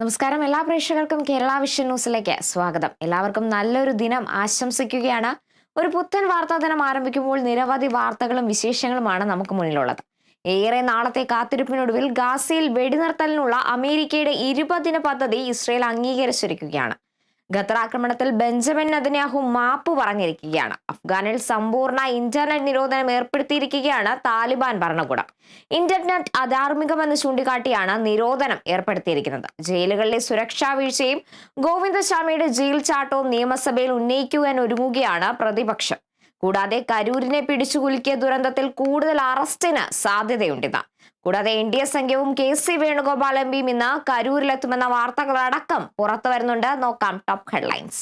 നമസ്കാരം. എല്ലാ പ്രേക്ഷകർക്കും കേരള വിഷൻ ന്യൂസിലേക്ക് സ്വാഗതം. എല്ലാവർക്കും നല്ലൊരു ദിനം ആശംസിക്കുകയാണ്. ഒരു പുത്തൻ വാർത്താ ദിനം ആരംഭിക്കുമ്പോൾ നിരവധി വാർത്തകളും വിശേഷങ്ങളുമാണ് നമുക്ക് മുന്നിലുള്ളത്. ഏറെ നാളത്തെ കാത്തിരിപ്പിനൊടുവിൽ ഗാസയിൽ വെടിനിർത്തലിനുള്ള അമേരിക്കയുടെ 20 ദിന പദ്ധതി ഇസ്രയേൽ അംഗീകരിച്ചിരിക്കുകയാണ്. ഖത്തർ ആക്രമണത്തിൽ ബെഞ്ചമിൻ നെതന്യാഹു മാപ്പ് പറഞ്ഞിരിക്കുകയാണ്. അഫ്ഗാനിൽ സമ്പൂർണ്ണ ഇന്റർനെറ്റ് നിരോധനം ഏർപ്പെടുത്തിയിരിക്കുകയാണ് താലിബാൻ ഭരണകൂടം. ഇന്റർനെറ്റ് അധാർമികമെന്ന് ചൂണ്ടിക്കാട്ടിയാണ് നിരോധനം ഏർപ്പെടുത്തിയിരിക്കുന്നത്. ജയിലുകളിലെ സുരക്ഷാ വീഴ്ചയും ഗോവിന്ദസ്വാമിയുടെ ജയിൽ ചാട്ടവും നിയമസഭയിൽ ഉന്നയിക്കുവാൻ ഒരുങ്ങുകയാണ് പ്രതിപക്ഷം. കൂടാതെ കരൂരിനെ പിടിച്ചുകുലുക്കിയ ദുരന്തത്തിൽ കൂടുതൽ അറസ്റ്റിന് സാധ്യതയുണ്ടെന്ന്. കൂടാതെ NDA സംഘവും KC വേണുഗോപാൽ MPയും ഇന്ന് കരൂരിലെത്തുമെന്ന വാർത്തകളടക്കം പുറത്തു വരുന്നുണ്ട്. നോക്കാം ടോപ്പ് ഹെഡ്ലൈൻസ്.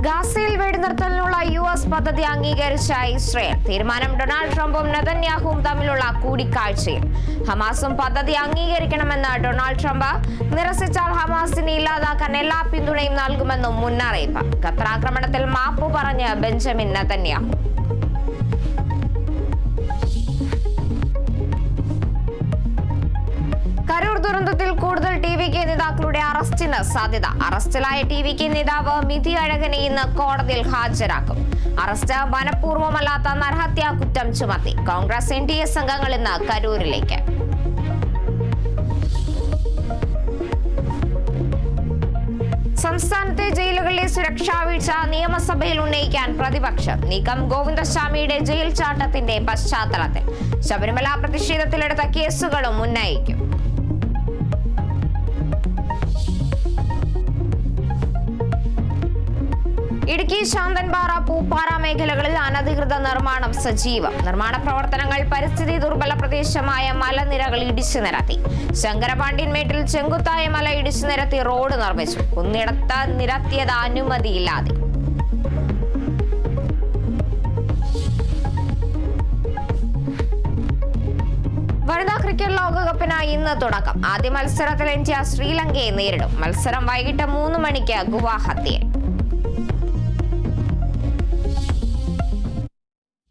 ഗാസയിൽ വെടിനിർത്തലിനുള്ള US പദ്ധതി അംഗീകരിച്ച ഇസ്രയേൽ. തീരുമാനം ഡൊണാൾഡ് ട്രംപും നെതന്യാഹുവും തമ്മിലുള്ള കൂടിക്കാഴ്ചയിൽ. ഹമാസും പദ്ധതി അംഗീകരിക്കണമെന്ന് ഡൊണാൾഡ് ട്രംപ്. നിരസിച്ചാൽ ഹമാസിനെ ഇല്ലാതാക്കാൻ എല്ലാ പിന്തുണയും നൽകുമെന്നും മുന്നറിയിപ്പ്. ഖത്തർ ആക്രമണത്തിൽ മാപ്പ് പറഞ്ഞ് ബെഞ്ചമിൻ നെതന്യാഹു. കരൂർ ദുരന്തത്തിൽ കൂടുതൽ TVK നേതാക്കളുടെ അറസ്റ്റിന് സാധ്യത. അറസ്റ്റിലായ TVK നേതാവ് മിഥി അഴകനെ ഇന്ന് കോടതിയിൽ ഹാജരാക്കും. അറസ്റ്റ് മനഃപൂർവ്വമല്ലാത്ത നരഹത്യാ കുറ്റം ചുമത്തി. കോൺഗ്രസ് NDA സംഘങ്ങൾ ഇന്ന് കരൂരിലേക്ക്. സംസ്ഥാനത്തെ ജയിലുകളിലെ സുരക്ഷാ വീഴ്ച നിയമസഭയിൽ ഉന്നയിക്കാൻ പ്രതിപക്ഷം. നീക്കം ഗോവിന്ദസ്വാമിയുടെ ജയിൽ ചാട്ടത്തിന്റെ പശ്ചാത്തലത്തിൽ. ശബരിമല പ്രതിഷേധത്തിലെടുത്ത കേസുകളും ഉന്നയിക്കും. ഇടുക്കി ശാന്തൻപാറ പൂപ്പാറ മേഖലകളിൽ അനധികൃത നിർമ്മാണം സജീവം. നിർമ്മാണ പ്രവർത്തനങ്ങൾ പരിസ്ഥിതി ദുർബല പ്രദേശമായ മലനിരകൾ ഇടിച്ചു നിരത്തി. ശങ്കരപാണ്ഡ്യൻമേട്ടിൽ ചെങ്കുത്തായ മല ഇടിച്ചു നിരത്തി റോഡ് നിർമ്മിച്ചു. കുന്നിടത്ത് നിരത്തിയത് അനുമതിയില്ലാതെ. വനിതാ ക്രിക്കറ്റ് ലോകകപ്പിനായി ഇന്ന് തുടക്കം. ആദ്യ മത്സരത്തിൽ ഇന്ത്യ ശ്രീലങ്കയെ നേരിടും. മത്സരം വൈകിട്ട് 3 മണിക്ക് ഗുവാഹത്തിയിൽ.